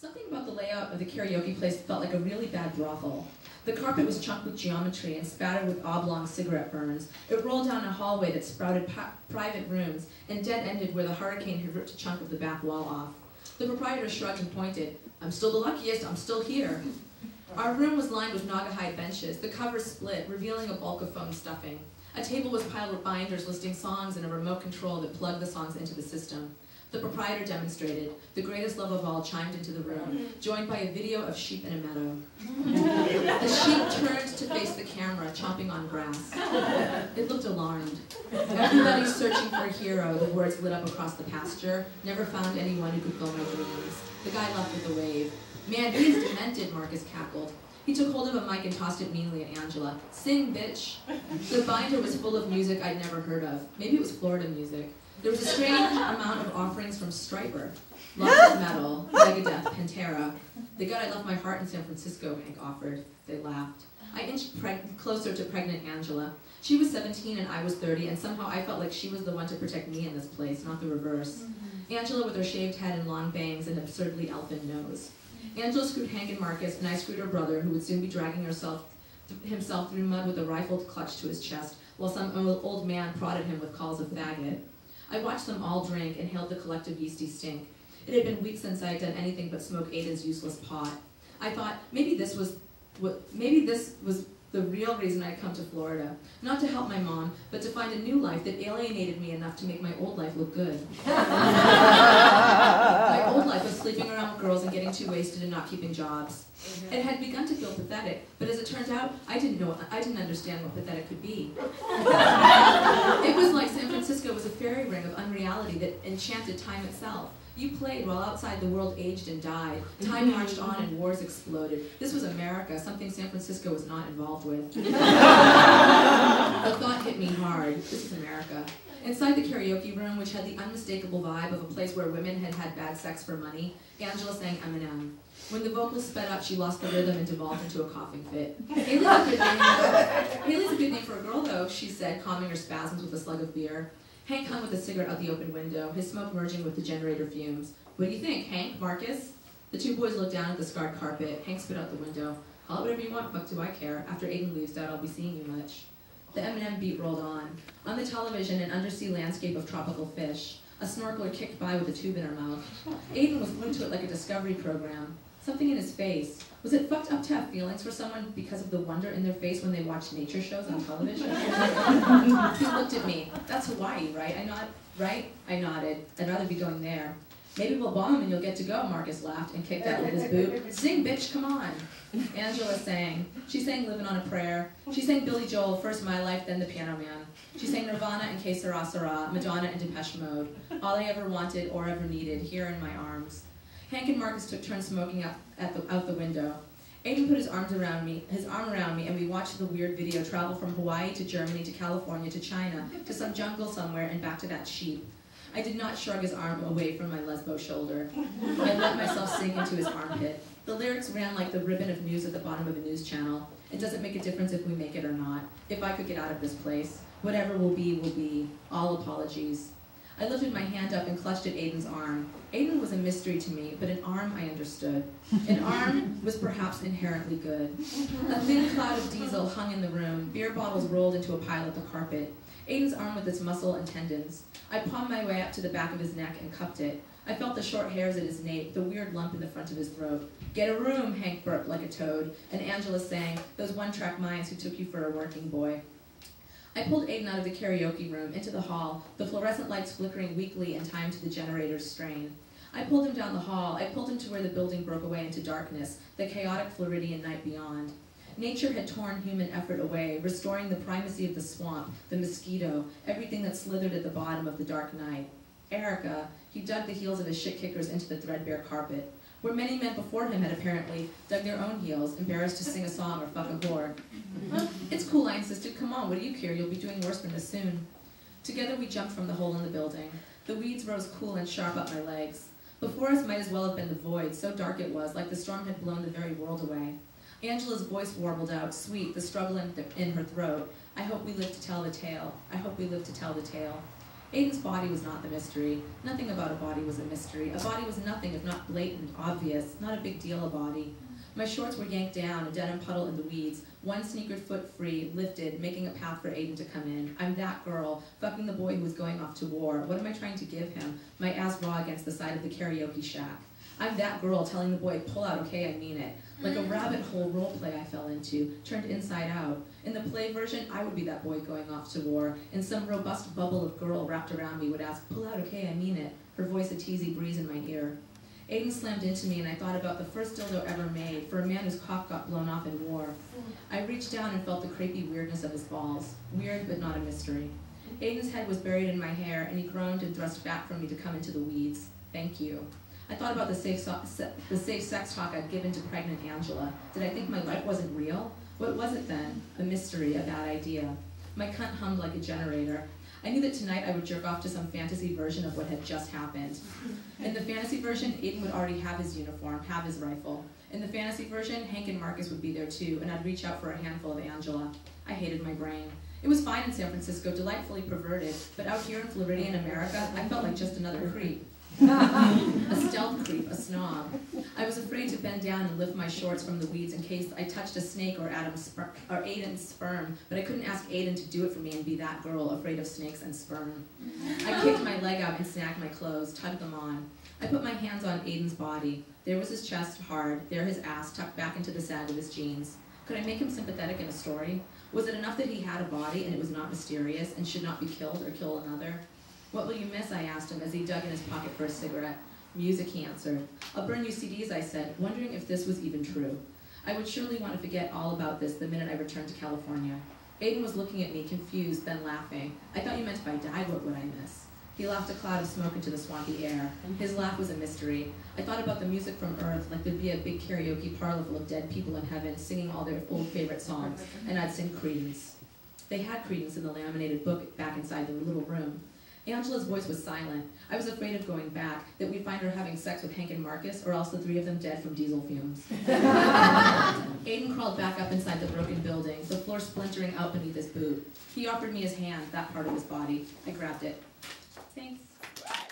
Something about the layout of the karaoke place felt like a really bad brothel. The carpet was chunked with geometry and spattered with oblong cigarette burns. It rolled down a hallway that sprouted private rooms and dead-ended where the hurricane had ripped a chunk of the back wall off. The proprietor shrugged and pointed. "I'm still the luckiest, I'm still here." Our room was lined with Naugahyde benches. The covers split, revealing a bulk of foam stuffing. A table was piled with binders listing songs and a remote control that plugged the songs into the system. The proprietor demonstrated. The greatest love of all chimed into the room, joined by a video of sheep in a meadow. The sheep turned to face the camera, chomping on grass. It looked alarmed. "Everybody's searching for a hero," the words lit up across the pasture. "Never found anyone who could fill my dreams." The guy left with a wave. "Man, he's demented," Marcus cackled. He took hold of a mic and tossed it meanly at Angela. "Sing, bitch." The binder was full of music I'd never heard of. Maybe it was Florida music. There was a strange amount of offerings from Stryper. Lots of metal, Megadeth, Pantera. "They got I left my heart in San Francisco," Hank offered. They laughed. I inched closer to pregnant Angela. She was 17 and I was 30, and somehow I felt like she was the one to protect me in this place, not the reverse. Angela with her shaved head and long bangs and absurdly elfin nose. Angela screwed Hank and Marcus, and I screwed her brother, who would soon be dragging himself through mud with a rifled clutch to his chest, while some old man prodded him with calls of faggot. I watched them all drink, inhaled the collective yeasty stink. It had been weeks since I had done anything but smoke Aiden's useless pot. I thought, maybe this was the real reason I'd come to Florida. Not to help my mom, but to find a new life that alienated me enough to make my old life look good. My old life was sleeping around with girls and getting too wasted and not keeping jobs. It had begun to feel pathetic, but as it turns out, I didn't understand what pathetic could be. It was like San Francisco was a fairy ring of unreality that enchanted time itself. You played while outside the world aged and died. Time marched on and wars exploded. This was America, something San Francisco was not involved with. The thought hit me hard. This is America. Inside the karaoke room, which had the unmistakable vibe of a place where women had had bad sex for money, Angela sang Eminem. When the vocals sped up, she lost the rhythm and devolved into a coughing fit. "Haley's a good name for a girl, though," she said, calming her spasms with a slug of beer. Hank hung with a cigarette out the open window, his smoke merging with the generator fumes. "What do you think, Hank, Marcus?" The two boys looked down at the scarred carpet. Hank spit out the window. "Call it whatever you want, fuck do I care. After Aiden leaves, Dad, I'll be seeing you much." The Eminem beat rolled on. On the television, an undersea landscape of tropical fish. A snorkeler kicked by with a tube in her mouth. Aiden was glued to it like a discovery program. Something in his face. Was it fucked up to have feelings for someone because of the wonder in their face when they watch nature shows on television? He looked at me. "That's Hawaii, right?" I nodded. "I'd rather be going there." "Maybe we'll bomb him and you'll get to go," Marcus laughed and kicked out with his boot. "Sing, bitch, come on." Angela sang. She sang Livin' on a Prayer. She sang Billy Joel, first My Life, then The Piano Man. She sang Nirvana and Que Sera Sera, Madonna and Depeche Mode. All I ever wanted or ever needed, here in my arms. Hank and Marcus took turns smoking out the window. Aiden put his arm around me, and we watched the weird video travel from Hawaii to Germany to California to China to some jungle somewhere and back to that sheep. I did not shrug his arm away from my lesbo shoulder. I let myself sink into his armpit. The lyrics ran like the ribbon of news at the bottom of a news channel. It doesn't make a difference if we make it or not. If I could get out of this place. Whatever will be, will be. All apologies. I lifted my hand up and clutched at Aiden's arm. Aiden was a mystery to me, but an arm I understood. An arm was perhaps inherently good. A thin cloud of diesel hung in the room. Beer bottles rolled into a pile at the carpet. Aiden's arm with its muscle and tendons. I palmed my way up to the back of his neck and cupped it. I felt the short hairs at his nape, the weird lump in the front of his throat. "Get a room," Hank burped like a toad, and Angela sang, "Those one-track minds who took you for a working boy." I pulled Aiden out of the karaoke room, into the hall, the fluorescent lights flickering weakly in time to the generator's strain. I pulled him down the hall. I pulled him to where the building broke away into darkness, the chaotic Floridian night beyond. Nature had torn human effort away, restoring the primacy of the swamp, the mosquito, everything that slithered at the bottom of the dark night. Erica, he dug the heels of his shit-kickers into the threadbare carpet, where many men before him had apparently dug their own heels, embarrassed to sing a song or fuck a whore. "It's cool," I insisted. "Come on, what do you care? You'll be doing worse than this soon." Together we jumped from the hole in the building. The weeds rose cool and sharp up my legs. Before us might as well have been the void, so dark it was, like the storm had blown the very world away. Angela's voice warbled out, sweet, the struggle in her throat. "I hope we live to tell the tale. I hope we live to tell the tale." Aiden's body was not the mystery. Nothing about a body was a mystery. A body was nothing if not blatant, obvious, not a big deal a body. My shorts were yanked down, a denim puddle in the weeds, one sneakered foot free, lifted, making a path for Aiden to come in. I'm that girl, fucking the boy who was going off to war. What am I trying to give him? My ass raw against the side of the karaoke shack. I'm that girl telling the boy, pull out, okay, I mean it. Like a rabbit hole role play I fell into, turned inside out. In the play version, I would be that boy going off to war, and some robust bubble of girl wrapped around me would ask, pull out, okay, I mean it, her voice a teasy breeze in my ear. Aiden slammed into me, and I thought about the first dildo ever made for a man whose cock got blown off in war. I reached down and felt the creepy weirdness of his balls. Weird, but not a mystery. Aiden's head was buried in my hair, and he groaned and thrust back from me to come into the weeds. Thank you. I thought about the safe sex talk I'd given to pregnant Angela. Did I think my life wasn't real? What was it then? A mystery, a bad idea. My cunt hummed like a generator. I knew that tonight I would jerk off to some fantasy version of what had just happened. In the fantasy version, Aiden would already have his uniform, have his rifle. In the fantasy version, Hank and Marcus would be there too, and I'd reach out for a handful of Angela. I hated my brain. It was fine in San Francisco, delightfully perverted, but out here in Floridian America, I felt like just another creep. A stealth creep, a snob. I was afraid to bend down and lift my shorts from the weeds in case I touched a snake or Aiden's sperm, but I couldn't ask Aiden to do it for me and be that girl afraid of snakes and sperm. I kicked my leg out and snagged my clothes, tugged them on. I put my hands on Aiden's body. There was his chest hard, there his ass tucked back into the sag of his jeans. Could I make him sympathetic in a story? Was it enough that he had a body and it was not mysterious and should not be killed or kill another? What will you miss, I asked him as he dug in his pocket for a cigarette. Music, he answered. I'll burn you CDs, I said, wondering if this was even true. I would surely want to forget all about this the minute I returned to California. Aiden was looking at me, confused, then laughing. I thought you meant if I died, what would I miss? He laughed a cloud of smoke into the swampy air. His laugh was a mystery. I thought about the music from Earth, like there'd be a big karaoke parlor full of dead people in heaven singing all their old favorite songs, and I'd sing Creedence. They had Creedence in the laminated book back inside the little room. Angela's voice was silent. I was afraid of going back, that we'd find her having sex with Hank and Marcus, or else the three of them dead from diesel fumes. Aiden crawled back up inside the broken building, the floor splintering out beneath his boot. He offered me his hand, that part of his body. I grabbed it. Thanks.